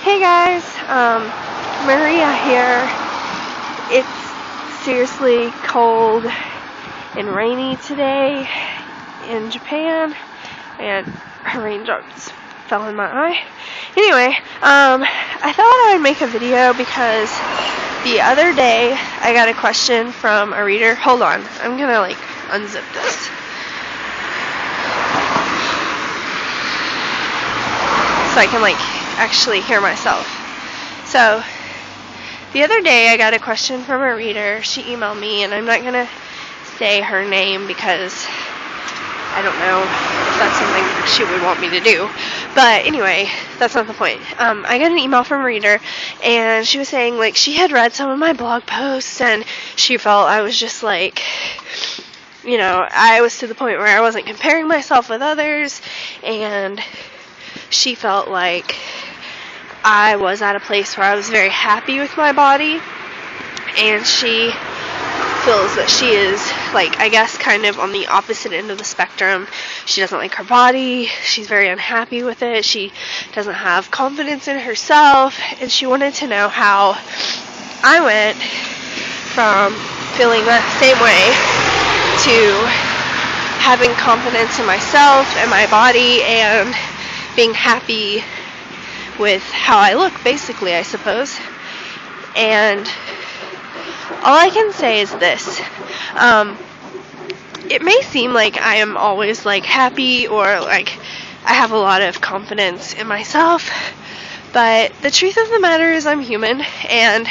Hey guys, Maria here. It's seriously cold and rainy today in Japan, and a raindrop just fell in my eye. Anyway, I thought I'd make a video because the other day I got a question from a reader. Hold on, I'm gonna unzip this. So I can actually hear myself. So the other day I got a question from a reader. She emailed me, and I'm not gonna say her name because I don't know if that's something she would want me to do. But anyway, that's not the point. I got an email from a reader, and she was saying she had read some of my blog posts, and she felt I was just I was to the point where I wasn't comparing myself with others, and she felt like I was at a place where I was very happy with my body, and she feels that she is, I guess, kind of on the opposite end of the spectrum. She doesn't like her body, she's very unhappy with it, she doesn't have confidence in herself, and she wanted to know how I went from feeling the same way to having confidence in myself and my body and being happy with how I look, basically, I suppose. And all I can say is this. It may seem like I am always happy or I have a lot of confidence in myself, but the truth of the matter is I'm human, and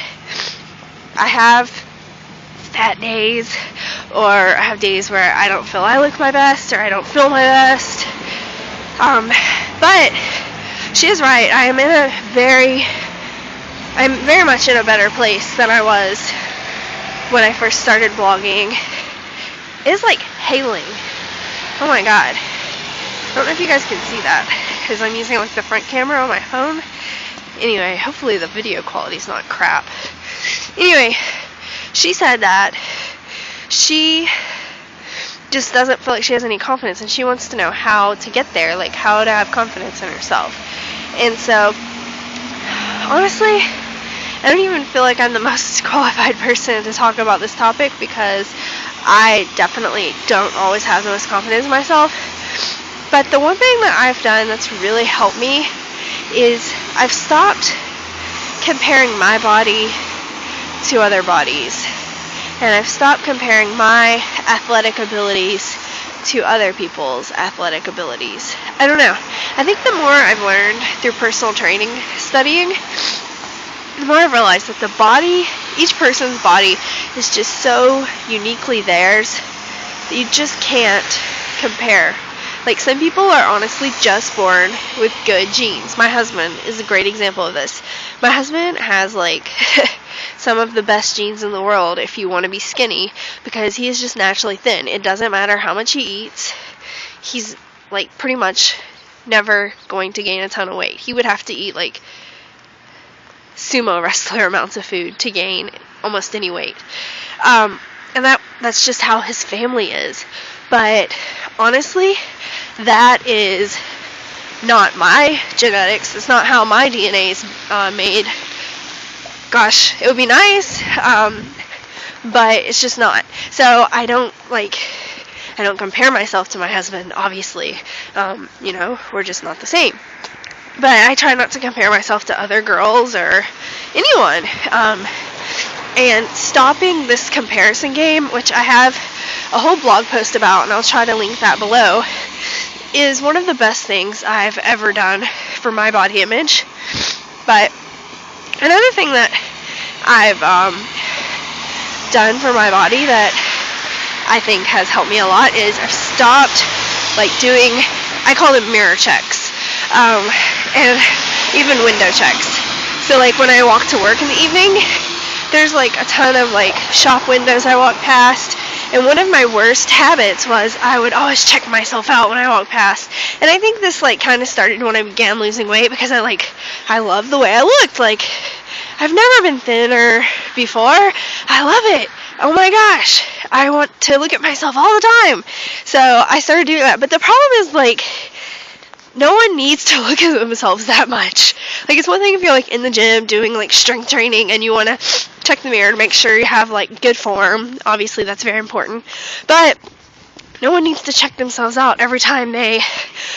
I have bad days, or I have days where I don't feel I look my best, or I don't feel my best. But she is right. I'm very much in a better place than I was when I first started blogging. It's hailing. Oh my god. I don't know if you guys can see that, because I'm using the front camera on my phone. Anyway, hopefully the video quality is not crap. Anyway, she said that she just doesn't feel like she has any confidence, and she wants to know how to get there, how to have confidence in herself. And so, honestly, I don't even feel like I'm the most qualified person to talk about this topic, because I definitely don't always have the most confidence in myself. But the one thing that I've done that's really helped me is I've stopped comparing my body to other bodies. And I've stopped comparing my athletic abilities to other people's athletic abilities. I don't know. I think the more I've learned through personal training studying, the more I've realized that the body, each person's body, is just so uniquely theirs that you just can't compare. Some people are honestly just born with good genes. My husband is a great example of this. My husband has some of the best genes in the world if you want to be skinny, because he is just naturally thin. It doesn't matter how much he eats. He's pretty much never going to gain a ton of weight. He would have to eat sumo wrestler amounts of food to gain almost any weight. And that's just how his family is. But honestly, that is not my genetics. It's not how my DNA is made. Gosh, it would be nice, but it's just not. So I don't compare myself to my husband, obviously. We're just not the same. But I try not to compare myself to other girls or anyone. And stopping this comparison game, which I have a whole blog post about, and I'll try to link that below, is one of the best things I've ever done for my body image. But another thing that I've done for my body that I think has helped me a lot is I've stopped doing, I call them mirror checks, and even window checks. So when I walk to work in the evening, there's a ton of shop windows I walk past, and one of my worst habits was I would always check myself out when I walked past. And I think this kind of started when I began losing weight, because I love the way I looked. I've never been thinner before. I love it. Oh my gosh, I want to look at myself all the time. So I started doing that. But the problem is no one needs to look at themselves that much. Like, it's one thing if you're, like, in the gym doing, like, strength training and you want to check the mirror to make sure you have, like, good form. Obviously, that's very important. But no one needs to check themselves out every time they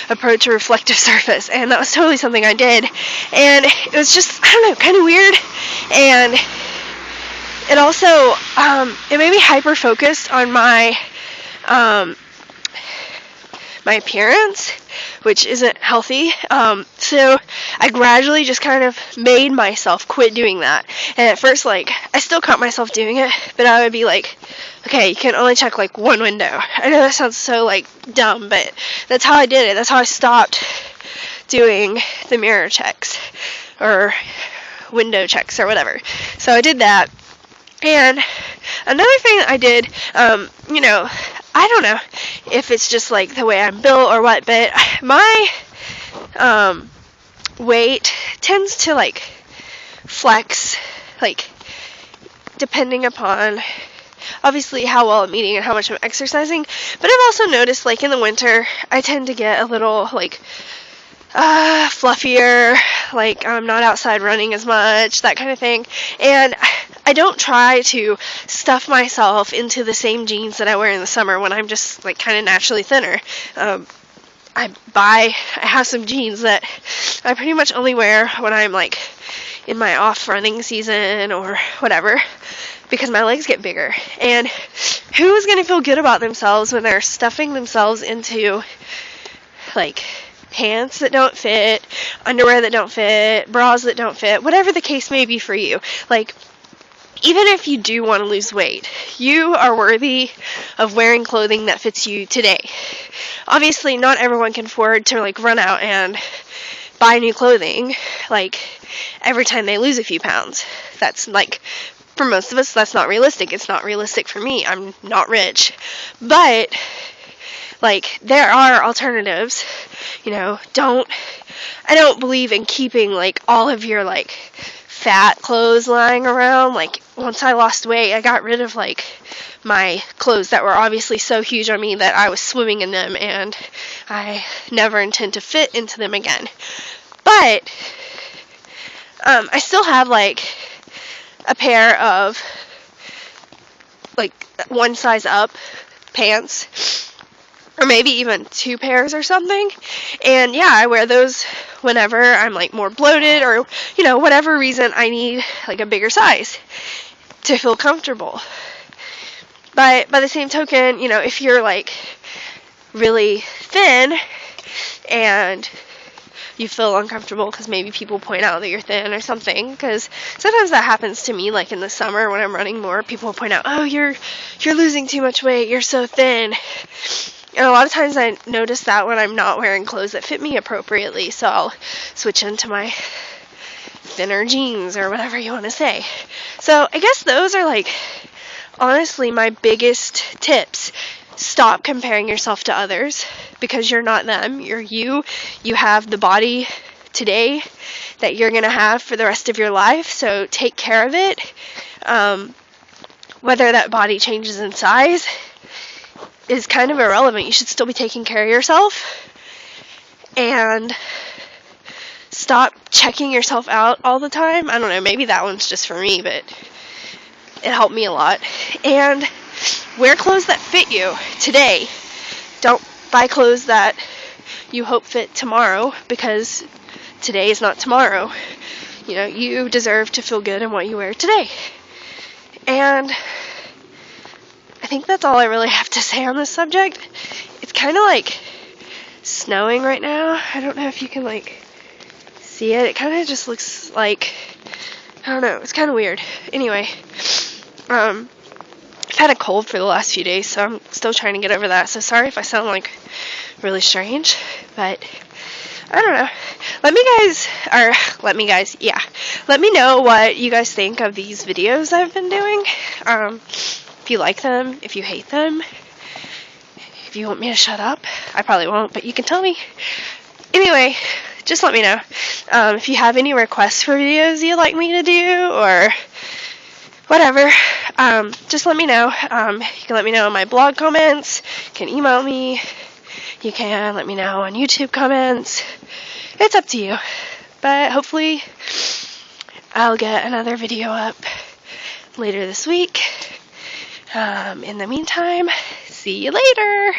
approach a reflective surface. And that was totally something I did. And it was just, I don't know, kind of weird. And it also, it made me hyper-focused on my appearance, which isn't healthy. So I gradually just kind of made myself quit doing that. And at first, like, I still caught myself doing it, but I would be like, okay, you can only check, like, one window. I know that sounds so, like, dumb, but that's how I did it. That's how I stopped doing the mirror checks or window checks or whatever. So I did that. And another thing I did, you know, I don't know if it's just, like, the way I'm built or what, but my weight tends to, like, flex, like, depending upon, obviously, how well I'm eating and how much I'm exercising. But I've also noticed, like, in the winter, I tend to get a little, like, fluffier, like, I'm not outside running as much, that kind of thing. And I don't try to stuff myself into the same jeans that I wear in the summer when I'm just, like, kind of naturally thinner. I have some jeans that I pretty much only wear when I'm, like, in my off running season or whatever, because my legs get bigger. And who's going to feel good about themselves when they're stuffing themselves into, like, pants that don't fit, underwear that don't fit, bras that don't fit, whatever the case may be for you. Like, even if you do want to lose weight, you are worthy of wearing clothing that fits you today. Obviously, not everyone can afford to, like, run out and buy new clothing, like, every time they lose a few pounds. That's, like, for most of us, that's not realistic. It's not realistic for me. I'm not rich. But, like, there are alternatives. You know, I don't believe in keeping, like, all of your, like, fat clothes lying around. Like, once I lost weight, I got rid of, like, my clothes that were obviously so huge on me that I was swimming in them, and I never intend to fit into them again. But I still have, like, a pair of, like, one size up pants, or maybe even 2 pairs or something. And yeah, I wear those whenever I'm, like, more bloated, or, you know, whatever reason I need, like, a bigger size to feel comfortable. But by the same token, you know, if you're, like, really thin and you feel uncomfortable because maybe people point out that you're thin or something, because sometimes that happens to me, like in the summer when I'm running more, people will point out, oh, you're losing too much weight, you're so thin. And a lot of times I notice that when I'm not wearing clothes that fit me appropriately, so I'll switch into my thinner jeans or whatever you want to say. So I guess those are, like, honestly my biggest tips. Stop comparing yourself to others, because you're not them. You're you. You have the body today that you're going to have for the rest of your life, so take care of it. Whether that body changes in size is kind of irrelevant. You should still be taking care of yourself, and stop checking yourself out all the time. I don't know, maybe that one's just for me, but it helped me a lot. And wear clothes that fit you today. Don't buy clothes that you hope fit tomorrow, because today is not tomorrow. You know, you deserve to feel good in what you wear today. And I think that's all I really have to say on this subject. It's kind of like snowing right now. I don't know if you can, like, see it. It kind of just looks like, I don't know, it's kind of weird. Anyway, I've had a cold for the last few days, so I'm still trying to get over that. So sorry if I sound, like, really strange, but I don't know. Let me know what you guys think of these videos I've been doing. If you like them, if you hate them, if you want me to shut up. I probably won't, but you can tell me. Anyway, just let me know. If you have any requests for videos you'd like me to do, or whatever, just let me know. You can let me know in my blog comments, you can email me, you can let me know on YouTube comments. It's up to you. But hopefully I'll get another video up later this week. In the meantime, see you later.